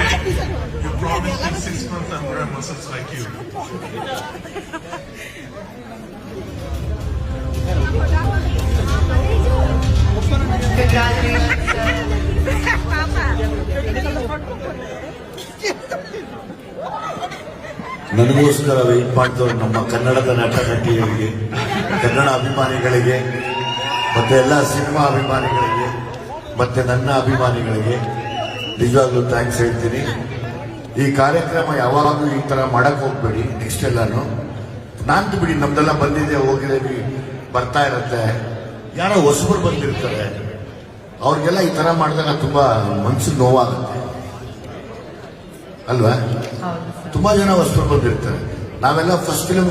You promised in 6 months I'm going to have muscles like you. ನನಗೋಸ್ಕರ weight ಮಾಡ್ತವ್ರು ನಮ್ಮ ಕನ್ನಡದ ನಟನಟಿಯರಿಗೆ, ಕನ್ನಡ ಅಭಿಮಾನಿಗಳಿಗೆ, ಮತ್ತೆ ಎಲ್ಲ ಸಿನಿಮಾ ಅಭಿಮಾನಿಗಳಿಗೆ, ಮತ್ತೆ ನನ್ನ ಅಭಿಮಾನಿಗಳಿಗೆ ನಿಜವಾಗ್ಲೂ ಥ್ಯಾಂಕ್ಸ್ ಹೇಳ್ತೀನಿ. ಈ ಕಾರ್ಯಕ್ರಮ ಯಾವಾಗಲೂ ಈ ತರ ಮಾಡಕ್ ಹೋಗ್ಬೇಡಿ. ನೆಕ್ಸ್ಟ್ ಎಲ್ಲಾನು ನಾಂತು ಬಿಡಿ, ನಮ್ದೆಲ್ಲ ಬಂದಿದೆ ಹೋಗಿದೆ ಬರ್ತಾ ಇರತ್ತೆ. ಯಾರೋ ಹೊಸಬರು ಬಂದಿರ್ತಾರೆ, ಅವ್ರಿಗೆಲ್ಲ ಈ ತರ ಮಾಡಿದಾಗ ತುಂಬಾ ಮನ್ಸಿಗೆ ನೋವಾಗುತ್ತೆ ಅಲ್ವಾ? ತುಂಬಾ ಜನ ಹೊಸಬರು ಬಂದಿರ್ತಾರೆ. ನಾವೆಲ್ಲ ಫಸ್ಟ್ ಫಿಲ್ಮ್